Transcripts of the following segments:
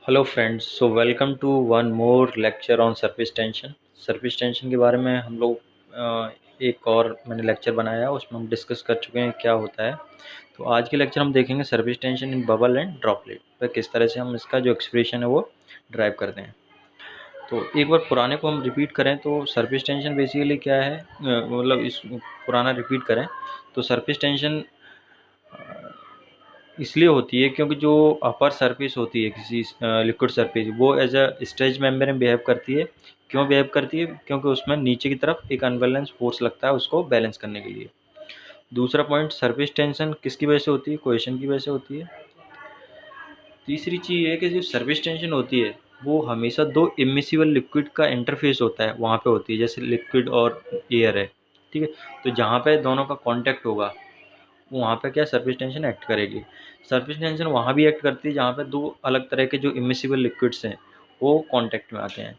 Hello friends, so welcome to one more lecture on surface tension. Surface tension के बारे में हम लोग एक और मैंने लेक्चर बनाया है, उसमें हम डिस्कस कर चुके हैं क्या होता है। तो आज के लेक्चर हम देखेंगे surface tension in bubble and droplet पर किस तरह से हम इसका जो एक्सप्रेशन है वो ड्राइव करते हैं। तो एक बार पुराने को हम रिपीट करें तो सरफेस टेंशन बेसिकली क्या है, मतलब इस पुराना रिपीट करें तो सरफेस टेंशन इसलिए होती है क्योंकि जो अपर सरफेस होती है किसी लिक्विड सरफेस, वो एज अ स्ट्रेच मेम्ब्रेन में बिहेव करती है। क्यों बिहेव करती है? क्योंकि उसमें नीचे की तरफ एक अनबैलेंस फोर्स लगता है उसको बैलेंस करने के लिए। दूसरा पॉइंट, सरफेस टेंशन किसकी वजह से होती है? कोहेशन की वजह से होती है। तीसरी चीज़ ये है कि जो सरफेस टेंशन होती है वो हमेशा दो इमिसिबल लिक्विड का इंटरफेस होता है वहाँ पे होती है, जैसे लिक्विड और एयर है। ठीक है, तो जहाँ पे दोनों का कांटेक्ट होगा वहाँ पे क्या सरफेस टेंशन एक्ट करेगी। सरफेस टेंशन वहाँ भी एक्ट करती है जहाँ पे दो अलग तरह के जो इमिसिबल लिक्विड्स हैं वो कांटेक्ट में आते हैं,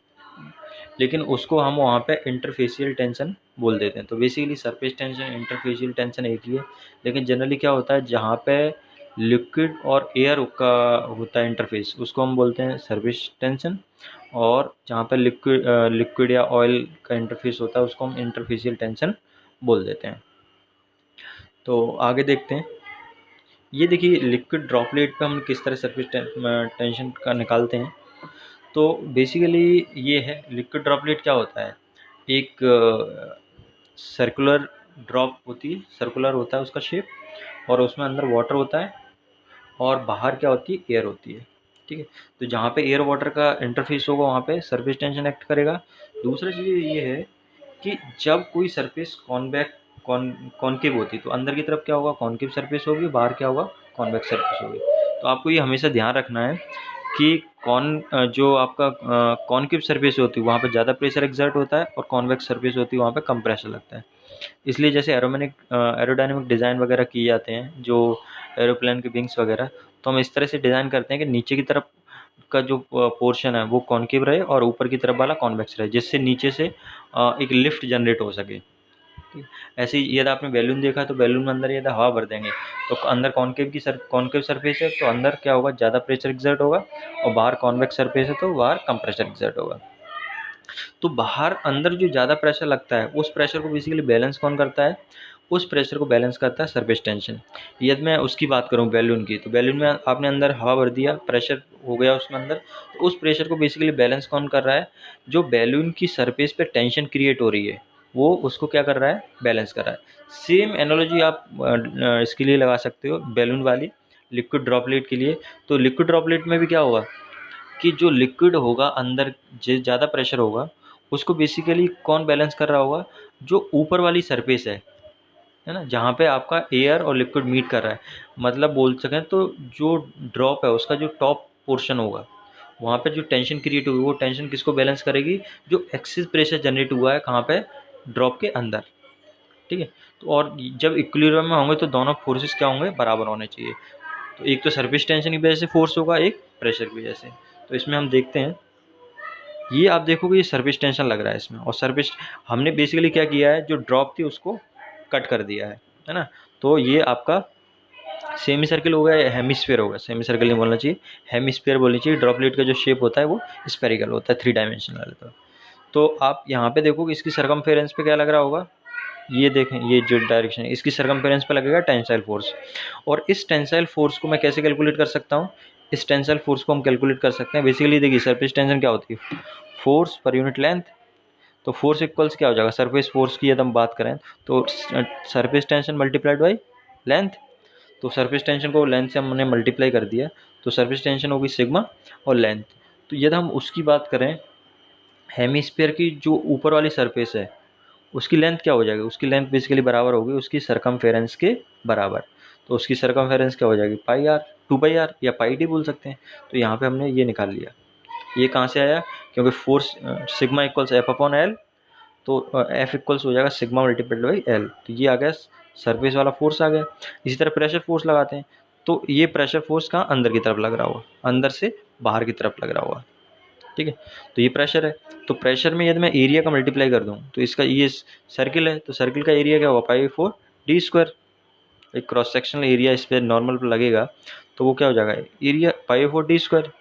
लेकिन उसको हम वहाँ पे इंटरफेशियल टेंशन बोल देते हैं। तो basically surface tension interfacial tension एक ही है, लेकिन जनरली क्या होता है जहाँ पे लिक्विड और एयर का होता है इंटरफेस उसको हम बोलते हैं सरफेस टेंशन, और जहाँ पे लिक्विड या ऑयल का इंटरफेस होता है उसको हम इंटरफेशियल टेंशन बोल देते हैं। तो आगे देखते हैं। ये देखिए लिक्विड ड्रॉपलेट पे हम किस तरह सरफेस टेंशन का निकालते हैं। तो बेसिकली ये है, लिक्विड ड्रॉपलेट क्या होता है, एक सर्कुलर ड्रॉप होती है, सर्कुलर होता है उसका शेप, और उसमें अंदर वाटर होता है और बाहर क्या होती है, एयर होती है। ठीक है, तो जहाँ पे एयर वाटर का इंटरफेस होगा वहाँ पे सरफेस टेंशन एक्ट करेगा। दूसरा चीज़ ये है कि जब कोई सरफेस कॉनकेव होती है तो अंदर की तरफ क्या होगा, कॉनकेव सरफेस होगी, बाहर क्या होगा, कॉन्वेक्स सरफेस होगी। तो आपको ये हमेशा ध्यान रखना है कि जो आपका कॉनकेव सरफेस होती है वहाँ पे ज़्यादा प्रेशर एक्सर्ट होता है, और कॉन्वेक्स सरफेस होती है वहाँ पे कम प्रेशर लगता है। इसलिए जैसे एरोडायनेमिक डिज़ाइन वगैरह किए जाते हैं जो एरोप्लेन के विंग्स वगैरह, तो हम इस तरह से डिज़ाइन करते हैं कि नीचे की तरफ का जो पोर्शन है वो कॉनकेव रहे और ऊपर की तरफ वाला कॉन्वेक्स रहे, जिससे नीचे से एक लिफ्ट जनरेट हो सके। ठीक। ऐसे ही यदि आपने बैलून देखा तो बैलून में अंदर यदि हवा भर देंगे तो अंदर कॉनकेव सरफेस है तो अंदर क्या होगा, ज़्यादा प्रेशर एक्सर्ट होगा, और बाहर कॉन्वेक्स सरफेस है तो बाहर कम प्रेशर एक्सर्ट होगा। तो बाहर अंदर जो ज़्यादा प्रेशर लगता है उस प्रेशर को बेसिकली बैलेंस कौन करता है? उस प्रेशर को बैलेंस करता है सरफेस टेंशन। यदि मैं उसकी बात करूं बैलून की, तो बैलून में आपने अंदर हवा भर दिया, प्रेशर हो गया उसमें अंदर, तो उस प्रेशर को बेसिकली बैलेंस कौन कर रहा है? जो बैलून की सरफेस पे टेंशन क्रिएट हो रही है वो उसको क्या कर रहा है, बैलेंस कर रहा है। सेम एनोलॉजी आप इसके लिए लगा सकते हो बैलून वाली, लिक्विड ड्रॉपलेट के लिए। तो लिक्विड ड्रॉपलेट में भी क्या होगा कि जो लिक्विड होगा अंदर ज़्यादा प्रेशर होगा उसको बेसिकली कौन बैलेंस कर रहा होगा? जो ऊपर वाली सरफेस है ना, जहाँ पे आपका एयर और लिक्विड मीट कर रहा है। मतलब बोल सकें तो जो ड्रॉप है उसका जो टॉप पोर्शन होगा वहाँ पे जो टेंशन क्रिएट हुई वो टेंशन किसको बैलेंस करेगी? जो एक्सेस प्रेशर जनरेट हुआ है कहाँ पे, ड्रॉप के अंदर। ठीक है, तो और जब इक्विलिब्रियम में होंगे तो दोनों फोर्सेस क्या होंगे, बराबर होने चाहिए। तो एक तो सरफेस टेंशन की वजह से फोर्स होगा, एक प्रेशर की वजह से। तो इसमें हम देखते हैं, ये आप देखोगे ये सरफेस टेंशन लग रहा है इसमें, और सरफेस हमने बेसिकली क्या किया है, जो ड्रॉप थी उसको कट कर दिया है ना। तो ये आपका सेमी सर्कल हो गया या हेमिस्फीयर होगा, सेमी सर्कल नहीं बोलना चाहिए, हेमिस्फीयर बोलनी चाहिए। ड्रॉपलेट का जो शेप होता है वो स्पेरिकल होता है, 3 डायमेंशनल होता है। तो आप यहाँ पे देखोगे इसकी सरकमफेरेंस पे क्या लग रहा होगा, ये देखें, ये जो डायरेक्शन है इसकी सरकमफेरेंस पे लगेगा टेंसाइल फोर्स। और इस टेंसाइल फोर्स को मैं कैसे कैलकुलेट कर सकता हूँ? इस टेंसाइल फोर्स को हम कैलकुलेट कर सकते हैं बेसिकली, देखिए सरफेस टेंशन क्या होती है, फोर्स पर यूनिट लेंथ। तो फोर्स इक्वल्स क्या हो जाएगा, सरफेस फोर्स की यदि हम बात करें तो surface tension multiplied by length. तो सरफेस टेंशन को लेंथ से हमने मल्टीप्लाई कर दिया, तो सरफेस टेंशन होगी सिग्मा और लेंथ। तो यदि हम उसकी बात करें, हेमिस्फीयर की जो ऊपर वाली सरफेस है उसकी लेंथ क्या हो जाएगी, उसकी लेंथ बेसिकली बराबर होगी उसकी सरकमफेरेंस के बराबर। तो उसकी सरकमफेरेंस क्या हो जाएगी, पाई आर, 2 पाई आर या पाई डी बोल सकते हैं। तो यहाँ पे हमने ये निकाल लिया। ये कहाँ से आया? क्योंकि force sigma equals F upon L, तो एफ इक्वल्स हो जाएगा सिग्मा मल्टीप्लाइड बाई एल। तो ये आ गया सरफेस वाला फोर्स आ गया। इसी तरह प्रेशर फोर्स लगाते हैं, तो ये प्रेशर फोर्स कहाँ, अंदर की तरफ लग रहा होगा, अंदर से बाहर की तरफ लग रहा होगा। ठीक है, तो ये प्रेशर है। तो प्रेशर में यदि मैं एरिया का मल्टीप्लाई कर दूं तो इसका ये सर्किल है, तो सर्किल का एरिया क्या होगा, पाई 4 डी स्क्वायर। एक क्रॉस सेक्शनल एरिया इस पर नॉर्मल पर लगेगा तो वो क्या हो जाएगा, एरिया पाई 4 डी स्क्वायर।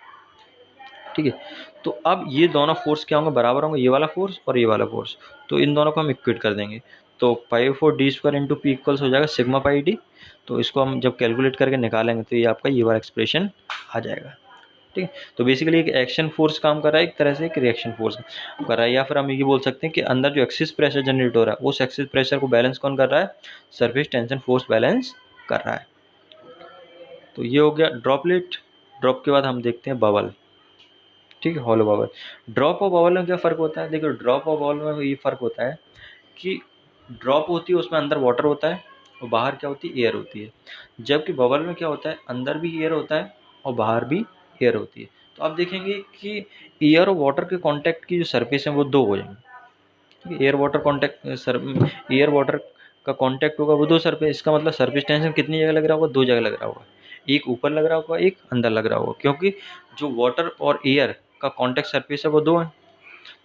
ठीक है। तो अब ये दोनों फोर्स क्या होंगे, बराबर होंगे, ये वाला फोर्स और ये वाला फोर्स, तो इन दोनों को हम इक्वेट कर देंगे। तो पाई 4 D square into P equals हो जाएगा सिग्मा पाई डी। तो इसको हम जब कैलकुलेट करके निकालेंगे तो ये आपका ये वाला एक्सप्रेशन आ जाएगा। ठीक है। तो बेसिकली एक एक्शन फोर्स काम कर रहा है, एक तरह से एक रिएक्शन फोर्स कर रहा है, या फिर हम ये बोल सकते हैं कि अंदर जो एक्सिस प्रेशर जनरेट हो रहा है उस एक्सिस प्रेशर को बैलेंस कौन कर रहा है, सरफेस टेंशन फोर्स बैलेंस कर रहा है। तो ये हो गया ड्रॉपलेट। ड्रॉप के बाद हम देखते हैं बबल। ठीक है, हॉलो बबल। ड्रॉप और बबल में क्या फ़र्क होता है, देखो ड्रॉप और बबल में ये फ़र्क होता है कि ड्रॉप होती है उसमें अंदर वाटर होता है और बाहर क्या होती है, एयर होती है। जबकि बबल में क्या होता है, अंदर भी एयर होता है और बाहर भी एयर होती है। तो आप देखेंगे कि एयर और वाटर के कॉन्टैक्ट की जो सरफेस है वो दो हो जाएंगे। ठीक है, air water contact air water का कॉन्टैक्ट होगा वो दो सरफेस, इसका मतलब सरफेस टेंशन कितनी जगह लग रहा होगा, दो जगह लग रहा होगा। एक ऊपर लग रहा होगा, एक अंदर लग रहा होगा, क्योंकि जो वाटर और एयर का कॉन्टैक्ट सरफेस है वो दो है।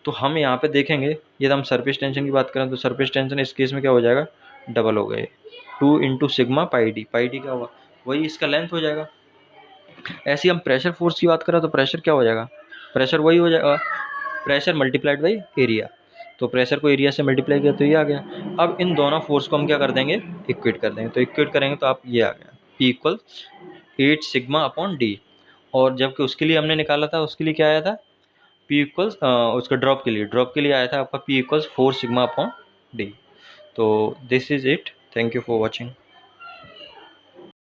तो हम यहाँ पे देखेंगे, यदि हम सरफेस टेंशन की बात करें तो सरफेस टेंशन इस केस में क्या हो जाएगा, डबल हो गए, 2 इंटू सिग्मा पाई डी। पाई डी क्या होगा, वही इसका लेंथ हो जाएगा। ऐसे ही हम प्रेशर फोर्स की बात करें तो प्रेशर क्या हो जाएगा, प्रेशर वही हो जाएगा, प्रेशर मल्टीप्लाइड बाई एरिया। तो प्रेशर को एरिया से मल्टीप्लाई किया तो ये आ गया। अब इन दोनों फोर्स को हम क्या कर देंगे, इक्वेट कर देंगे। तो इक्वेट करेंगे तो आप ये आ गया P equal 8 sigma upon D. और जबकि उसके लिए हमने निकाला था, उसके लिए क्या आया था, P इक्वल्स उसका ड्रॉप के लिए आया था आपका P equals 4 sigma upon D. तो this is it, thank you for watching.